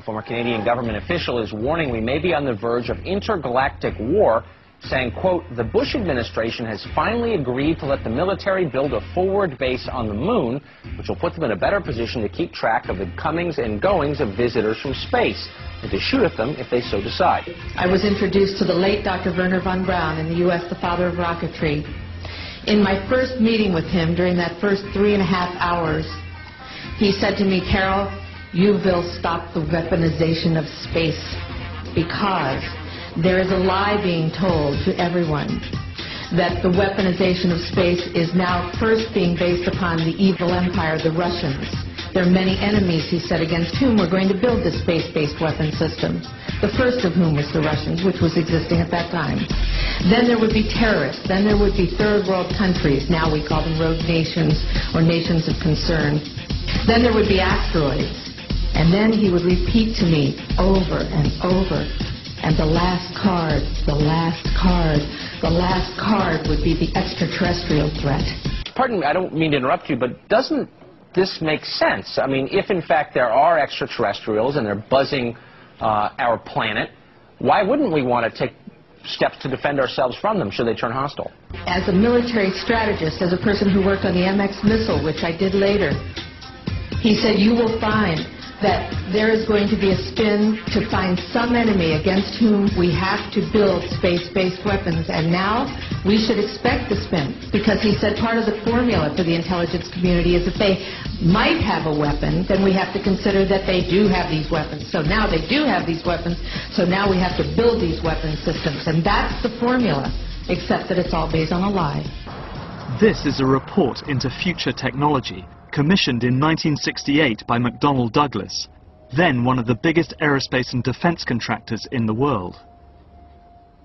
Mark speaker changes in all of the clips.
Speaker 1: A former Canadian government official is warning we may be on the verge of intergalactic war, saying, quote, the Bush administration has finally agreed to let the military build a forward base on the moon, which will put them in a better position to keep track of the comings and goings of visitors from space, and to shoot at them if they so decide.
Speaker 2: I was introduced to the late Dr. Wernher von Braun, in the U.S., the father of rocketry. In my first meeting with him, during that first 3.5 hours, he said to me, Carol, you will stop the weaponization of space, because there is a lie being told to everyone that the weaponization of space is now first being based upon the evil empire, the Russians. There are many enemies, he said, against whom we're going to build this space-based weapon system. The first of whom was the Russians, which was existing at that time. Then there would be terrorists. Then there would be third world countries. Now we call them rogue nations or nations of concern. Then there would be asteroids. And then he would repeat to me over and over, and the last card, the last card, the last card would be the extraterrestrial threat.
Speaker 1: Pardon me, I don't mean to interrupt you, but doesn't this make sense? I mean, if in fact there are extraterrestrials and they're buzzing our planet, why wouldn't we want to take steps to defend ourselves from them should they turn hostile?
Speaker 2: As a military strategist, as a person who worked on the MX missile, which I did later, he said, you will find that there is going to be a spin to find some enemy against whom we have to build space-based weapons. And now we should expect the spin, because he said part of the formula for the intelligence community is if they might have a weapon, then we have to consider that they do have these weapons. So now they do have these weapons, so now we have to build these weapon systems. And that's the formula, except that it's all based on a lie.
Speaker 3: This is a report into future technology, commissioned in 1968 by McDonnell Douglas, then one of the biggest aerospace and defense contractors in the world.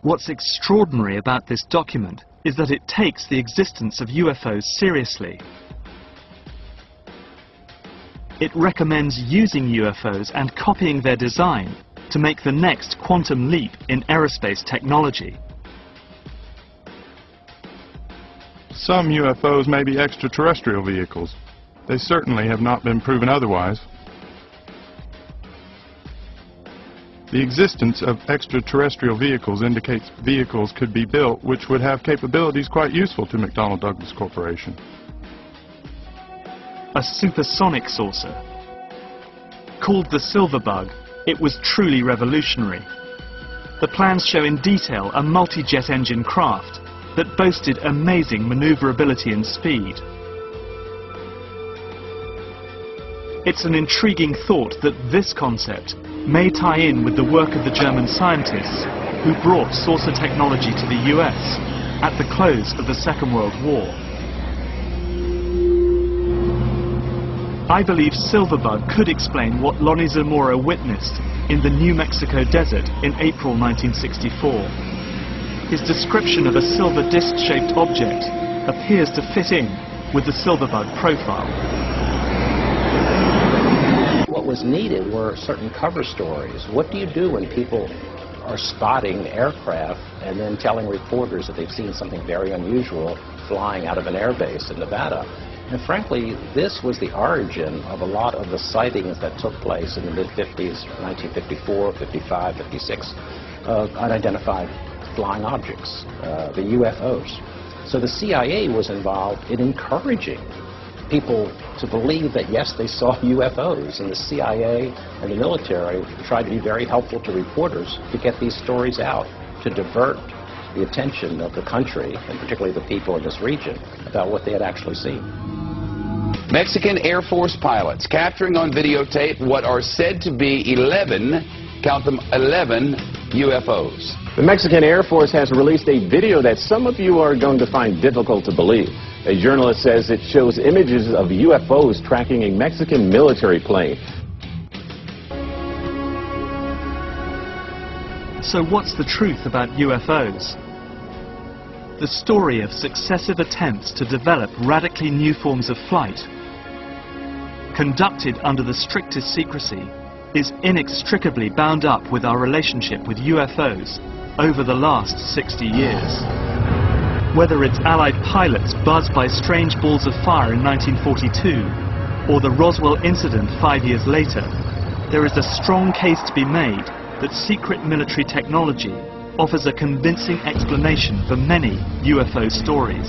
Speaker 3: What's extraordinary about this document is that it takes the existence of UFOs seriously. It recommends using UFOs and copying their design to make the next quantum leap in aerospace technology.
Speaker 4: Some UFOs may be extraterrestrial vehicles. They certainly have not been proven otherwise. The existence of extraterrestrial vehicles indicates vehicles could be built which would have capabilities quite useful to McDonnell Douglas Corporation.
Speaker 3: A supersonic saucer. Called the Silver Bug, it was truly revolutionary. The plans show in detail a multi-jet engine craft that boasted amazing maneuverability and speed. It's an intriguing thought that this concept may tie in with the work of the German scientists who brought saucer technology to the US at the close of the Second World War. I believe Silverbug could explain what Lonnie Zamora witnessed in the New Mexico desert in April 1964. His description of a silver disc-shaped object appears to fit in with the Silverbug profile.
Speaker 5: What was needed were certain cover stories. What do you do when people are spotting aircraft and then telling reporters that they've seen something very unusual flying out of an airbase in Nevada? And frankly, this was the origin of a lot of the sightings that took place in the mid-50s, 1954, 55, 56, of unidentified flying objects, the UFOs. So the CIA was involved in encouraging people to believe that, yes, they saw UFOs, and the CIA and the military tried to be very helpful to reporters to get these stories out, to divert the attention of the country, and particularly the people in this region, about what they had actually seen.
Speaker 6: Mexican Air Force pilots capturing on videotape what are said to be 11, count them, 11 UFOs.
Speaker 7: The Mexican Air Force has released a video that some of you are going to find difficult to believe. A journalist says it shows images of UFOs tracking a Mexican military plane.
Speaker 3: So what's the truth about UFOs? The story of successive attempts to develop radically new forms of flight, conducted under the strictest secrecy, is inextricably bound up with our relationship with UFOs over the last 60 years. Whether it's Allied pilots buzzed by strange balls of fire in 1942, or the Roswell incident 5 years later, there is a strong case to be made that secret military technology offers a convincing explanation for many UFO stories.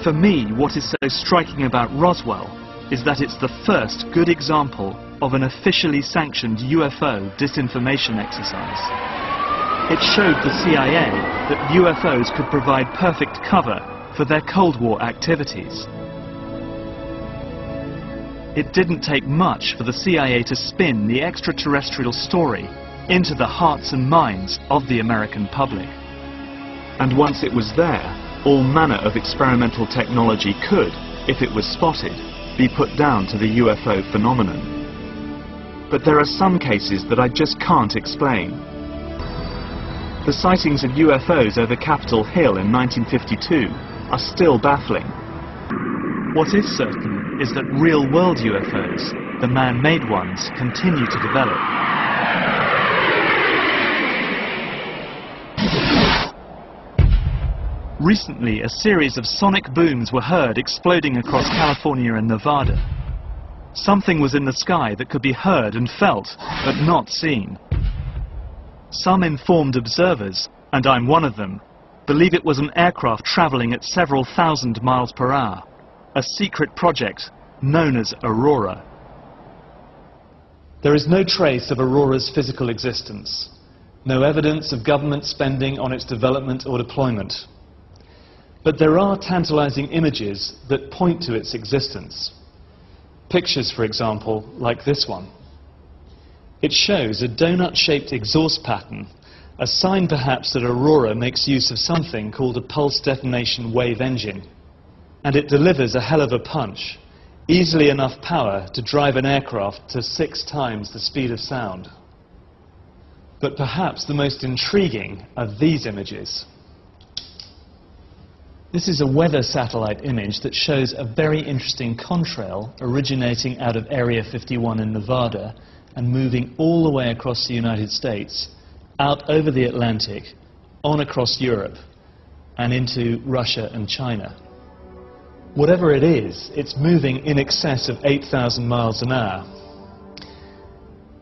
Speaker 3: For me, what is so striking about Roswell is that it's the first good example of an officially sanctioned UFO disinformation exercise. It showed the CIA that UFOs could provide perfect cover for their Cold War activities. It didn't take much for the CIA to spin the extraterrestrial story into the hearts and minds of the American public. And once it was there, all manner of experimental technology could, if it was spotted, be put down to the UFO phenomenon. But there are some cases that I just can't explain. The sightings of UFOs over Capitol Hill in 1952 are still baffling. What is certain is that real-world UFOs, the man-made ones, continue to develop. Recently, a series of sonic booms were heard exploding across California and Nevada. Something was in the sky that could be heard and felt, but not seen. Some informed observers, and I'm one of them, believe it was an aircraft traveling at several thousand miles per hour, a secret project known as Aurora. There is no trace of Aurora's physical existence, no evidence of government spending on its development or deployment. But there are tantalizing images that point to its existence. Pictures, for example, like this one. It shows a donut-shaped exhaust pattern, a sign perhaps that Aurora makes use of something called a pulse detonation wave engine. And it delivers a hell of a punch, easily enough power to drive an aircraft to 6 times the speed of sound. But perhaps the most intriguing are these images. This is a weather satellite image that shows a very interesting contrail originating out of Area 51 in Nevada and moving all the way across the United States, out over the Atlantic, on across Europe, and into Russia and China. Whatever it is, it's moving in excess of 8,000 miles an hour.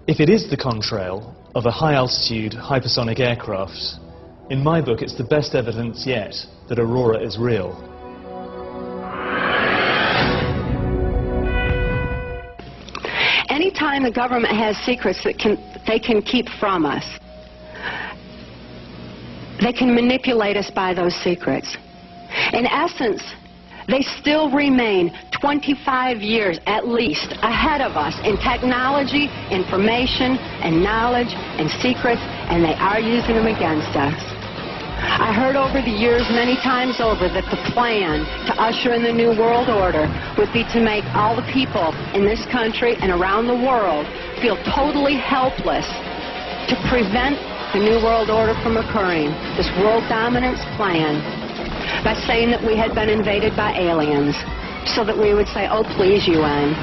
Speaker 3: If it is the contrail of a high-altitude hypersonic aircraft, in my book it's the best evidence yet that Aurora is real.
Speaker 8: Anytime the government has secrets that they can keep from us, they can manipulate us by those secrets. In essence, they still remain 25 years at least ahead of us in technology, information, and knowledge, and secrets, and they are using them against us. I heard over the years many times over that the plan to usher in the New World Order would be to make all the people in this country and around the world feel totally helpless to prevent the New World Order from occurring, this world dominance plan, by saying that we had been invaded by aliens, so that we would say, oh please UN,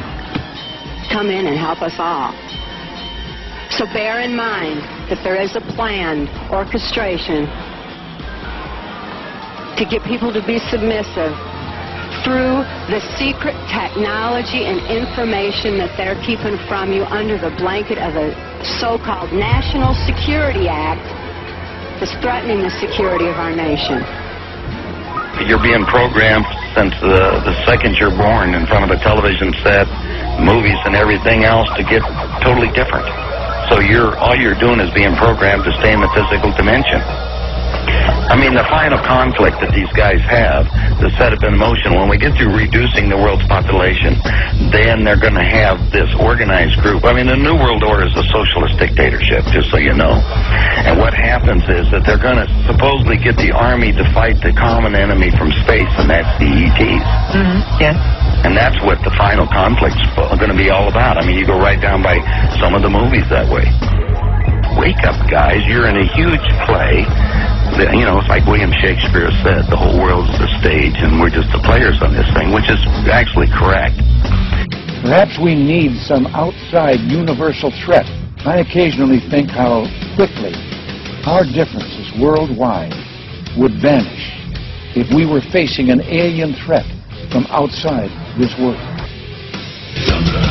Speaker 8: come in and help us all. So bear in mind that there is a planned orchestration to get people to be submissive through the secret technology and information that they're keeping from you under the blanket of a so-called National Security Act that's threatening the security of our nation.
Speaker 9: You're being programmed since the second you're born in front of a television set, movies and everything else to get totally different. So all you're doing is being programmed to stay in the physical dimension. I mean, the final conflict that these guys have to set up in motion, when we get through reducing the world's population, then they're going to have this organized group. I mean, the New World Order is a socialist dictatorship, just so you know. And what happens is that they're going to supposedly get the army to fight the common enemy from space, and that's the ETs.
Speaker 8: Mm-hmm. Yeah.
Speaker 9: And that's what the final conflict's going to be all about. I mean, you go right down by some of the movies that way. Wake up, guys. You're in a huge play. You know, it's like William Shakespeare said, the whole world's the stage and we're just the players on this thing, which is actually correct.
Speaker 10: Perhaps we need some outside universal threat. I occasionally think how quickly our differences worldwide would vanish if we were facing an alien threat from outside this world.
Speaker 11: Younger.